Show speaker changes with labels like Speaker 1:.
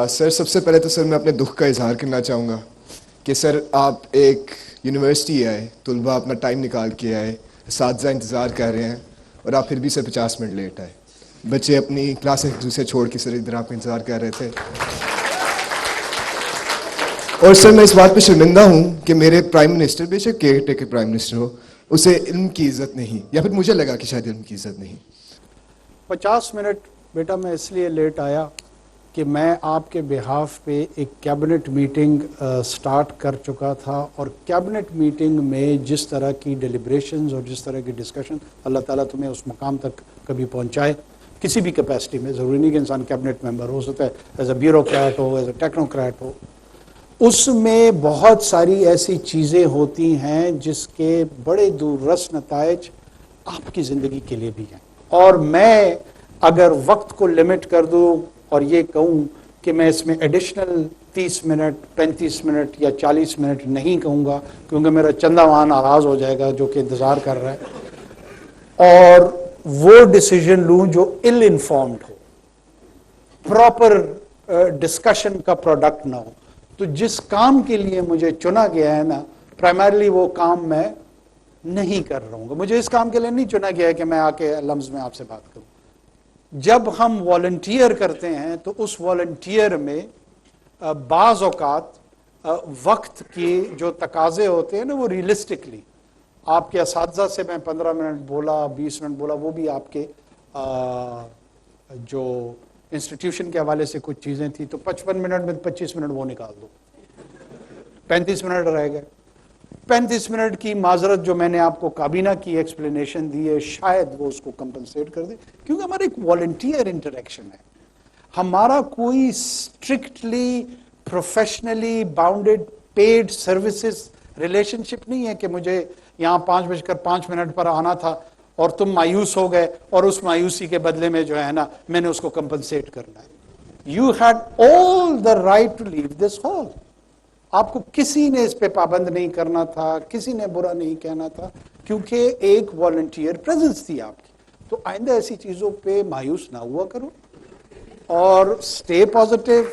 Speaker 1: سر سب سے پہلے تو سر میں اپنے دکھ کا اظہار کرنا چاہوں گا کہ سر آپ ایک یونیورسٹی آئے، طلباء اپنا ٹائم نکال کے آئے، اساتذہ انتظار کر رہے ہیں اور آپ پھر بھی سر 50 منٹ لیٹ آئے. بچے اپنی کلاس ایک دوسرے چھوڑ کے سر ادھر آپ کا انتظار کر رہے تھے. اور سر میں اس بات پہ شرمندہ ہوں کہ میرے پرائم منسٹر، بے شک کیئر ٹیکر پرائم منسٹر ہو، اسے علم کی عزت نہیں، یا پھر مجھے لگا کہ شاید علم کی عزت نہیں.
Speaker 2: 50 منٹ بیٹا میں اس لیے لیٹ آیا کہ میں آپ کے بہاف پہ ایک کیبنٹ میٹنگ سٹارٹ کر چکا تھا، اور کیبنٹ میٹنگ میں جس طرح کی ڈیلیبریشنز اور جس طرح کی ڈسکشن، اللہ تعالیٰ تمہیں اس مقام تک کبھی پہنچائے کسی بھی کیپیسٹی میں. ضروری نہیں کہ انسان کیبنٹ ممبر ہو سکتا ہے، ایز اے بیوروکریٹ ہو، ایز اے ٹیکنوکریٹ ہو. اس میں بہت ساری ایسی چیزیں ہوتی ہیں جس کے بڑے دور رس نتائج آپ کی زندگی کے لیے بھی ہیں. اور میں اگر وقت کو لمٹ کر دوں اور یہ کہوں کہ میں اس میں ایڈیشنل 30 منٹ 35 منٹ یا 40 منٹ نہیں کہوں گا، کیونکہ میرا چندہ وہاں ناراض ہو جائے گا جو کہ انتظار کر رہا ہے، اور وہ ڈیسیجن لوں جو ill informed ہو، پراپر ڈسکشن کا پروڈکٹ نہ ہو. تو جس کام کے لیے مجھے چنا گیا ہے نا، پرائمرلی وہ کام میں نہیں کر رہا ہوں گا. مجھے اس کام کے لیے نہیں چنا گیا ہے کہ میں آ کے لمز میں آپ سے بات کروں. جب ہم والنٹیئر کرتے ہیں تو اس والنٹیئر میں بعض اوقات وقت کی جو تقاضے ہوتے ہیں نا، وہ ریئلسٹکلی آپ کے اساتذہ سے میں 15 منٹ بولا، 20 منٹ بولا، وہ بھی آپ کے جو انسٹیٹیوشن کے حوالے سے کچھ چیزیں تھیں، تو 55 منٹ میں 25 منٹ وہ نکال دو، 35 منٹ رہ گئے. 35 منٹ کی معذرت جو میں نے آپ کو کابینہ کی ایکسپلینیشن دی ہے، شاید وہ اس کو کمپنسیٹ کر دے، کیونکہ ہمارا ایک والنٹیئر انٹریکشن ہے. ہمارا کوئی strictly professionally bounded paid services relationship نہیں ہے کہ مجھے یہاں 5:05 پر آنا تھا اور تم مایوس ہو گئے اور اس مایوسی کے بدلے میں جو ہے نا میں نے اس کو کمپنسیٹ کرنا ہے. You had all the right to leave this hall. آپ کو کسی نے اس پہ پابند نہیں کرنا تھا، کسی نے برا نہیں کہنا تھا، کیونکہ ایک والنٹیئر پریزنس تھی آپ کی. تو آئندہ ایسی چیزوں پہ مایوس نہ ہوا کرو اور اسٹے پازیٹیو.